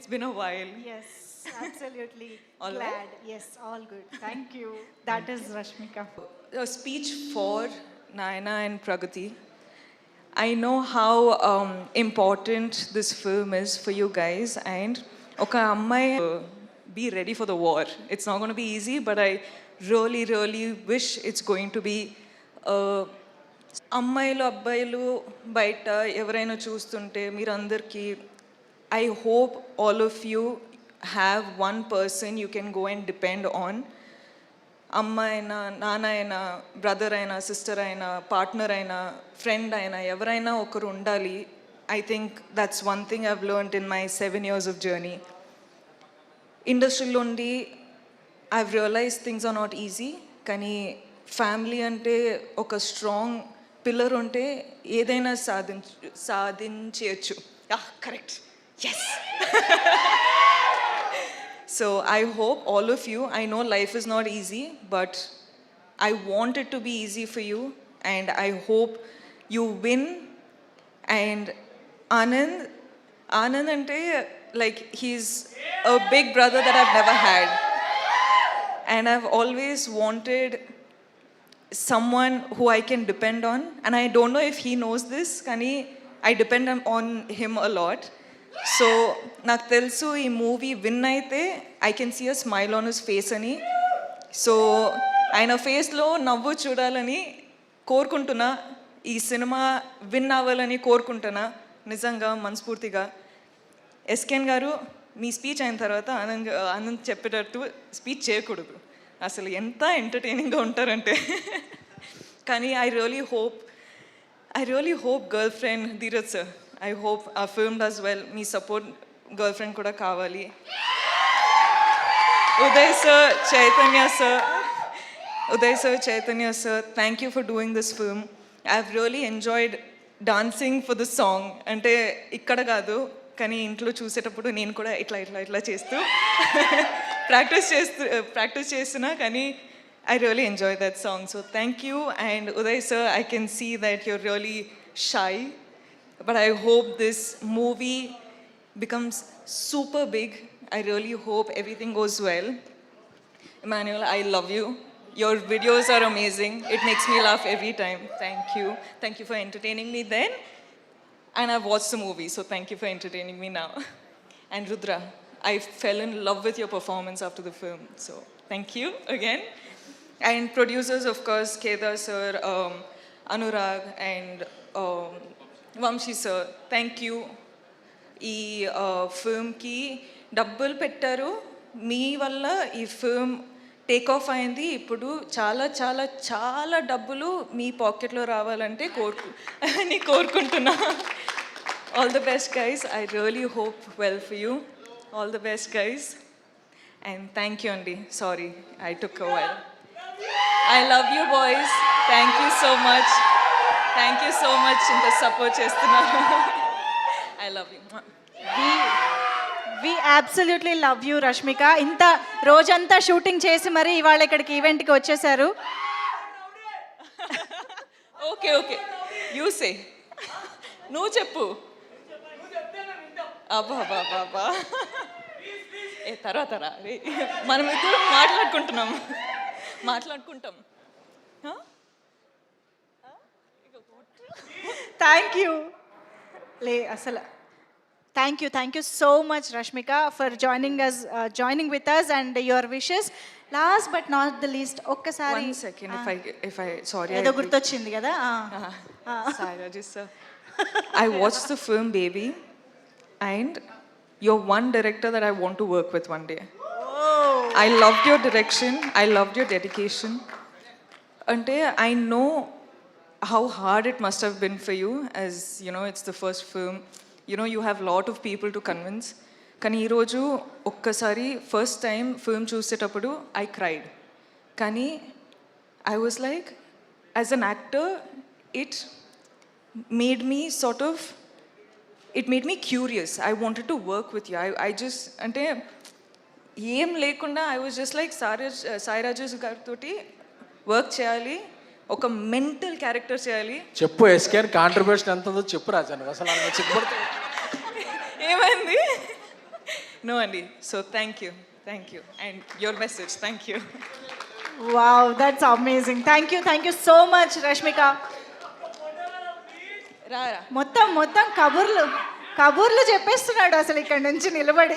It's been a while. Yes, absolutely. All Glad. right? Yes, all good. Thank you. That is Rashmika. A speech for Naina and Pragati. I know how important this film is for you guys, and okay, Ammai, be ready for the war. It's not going to be easy, but I really wish it's going to be. అమ్మాయిలు అబ్బాయిలు బయట ఎవరైనా చూస్తుంటే మీరందరికీ I hope all of you have one person you can go and depend on. అమ్మ అయినా నాన్న అయినా బ్రదర్ అయినా సిస్టర్ అయినా పార్ట్నర్ అయినా ఫ్రెండ్ అయినా ఎవరైనా ఒకరు ఉండాలి. I think that's one thing I've learned in my 7 years of journey. ఇండస్ట్రీలో ఉండి I've realise things are not easy, కానీ ఫ్యామిలీ అంటే ఒక స్ట్రాంగ్ పిల్లర్ ఉంటే ఏదైనా సాధించవచ్చు. Correct, yes. So I hope all of you, I know life is not easy, but I want it to be easy for you, and I hope you win. And Anand ante, like, he's a big brother that I've never had, and I've always wanted someone who I can depend on, and I don't know if he knows this, kani I depend on him a lot. So నాకు తెలుసు ఈ movie win అయితే I can see a smile on his face అని. So ఆయన ఫేస్లో నవ్వు చూడాలని కోరుకుంటున్నా. ఈ సినిమా విన్ అవ్వాలని కోరుకుంటున్నా నిజంగా మనస్ఫూర్తిగా. ఎస్కేన్ గారు, మీ స్పీచ్ అయిన తర్వాత ఆనంద్ చెప్పేటట్టు స్పీచ్ చేయకూడదు, అసలు ఎంత ఎంటర్టైనింగ్గా ఉంటారంటే. కానీ I really hope girl friend Dheeraj sir, I hope our film does well. Me support girlfriend kuda kavali. Uday sir, Chaitanya sir, thank you for doing this film. I've really enjoyed dancing for the song. Ante ikkada kaadu, kani intlo chusetappudu nenu kuda itla chestu practice chestuna, kani I really enjoy that song. So thank you. And Uday sir, I can see that you're really shy, but I hope this movie becomes super big. I really hope everything goes well. Emmanuel, I love you. Your videos are amazing. It makes me laugh every time. Thank you. Thank you for entertaining me then. And I've watched the movie, so thank you for entertaining me now. And Rudra, I fell in love with your performance after the film. So thank you again. And producers, of course, Kedar sir, Anurag, and Vamshi sir, thank you. ఈ ఫిల్మ్కి డబ్బులు పెట్టారు, మీ వల్ల ఈ film take off అయింది. ఇప్పుడు చాలా చాలా చాలా డబ్బులు మీ పాకెట్లో రావాలంటే కోరుకుంటున్నా. All the best guys. I really hope well for you. All the best guys. And thank you అండి. Sorry I took a while. I love you boys. Thank you so much. Thank you so much ఇంత support చేస్తున్నారు. I love you. We absolutely love you Rashmika. ఇంత రోజంతా shooting చేసి మరి ఇవాళ ఇక్కడికి ఈవెంట్కి వచ్చేసారు. ఓకే యూ సే, నువ్వు చెప్పు. అబ్బా ఏ తర్వాత మనం ఇద్దరు మాట్లాడుకుంటాం. Thank you. అసలు thank you so much Rashmika for joining with us and your wishes. Last but not the least, ఒక్కసారి ఏదో గుర్తొచ్చింది కదా. I watched the film Baby, and you're one director that I want to work with one day. I loved your direction, I loved your dedication. Ante I know how hard it must have been for you, as you know, it's the first film. You know, you have a lot of people to convince. Kani ee roju okkasari first time film chusetappudu I cried. Kani I was like, as an actor, it made me curious. I wanted to work with you. I just ante ఏం లేకుండా I was just like, Sai Rajesh గారితోటి work చేయాలి, ఒక mental character చేయాలి. చెప్పు ఎస్కేన్ contribution ఎంత ఉందో చెప్పు రాజా. అసలు చెప్పుకుంటే ఏమైంది? No, Andy. So thank you. And your message, thank you. Wow that's amazing. Thank you so much Rashmika. Rara. మొత్తం కబుర్లు చెప్పేస్తున్నాడు అసలు ఇక్కడ నుంచి నిలబడి.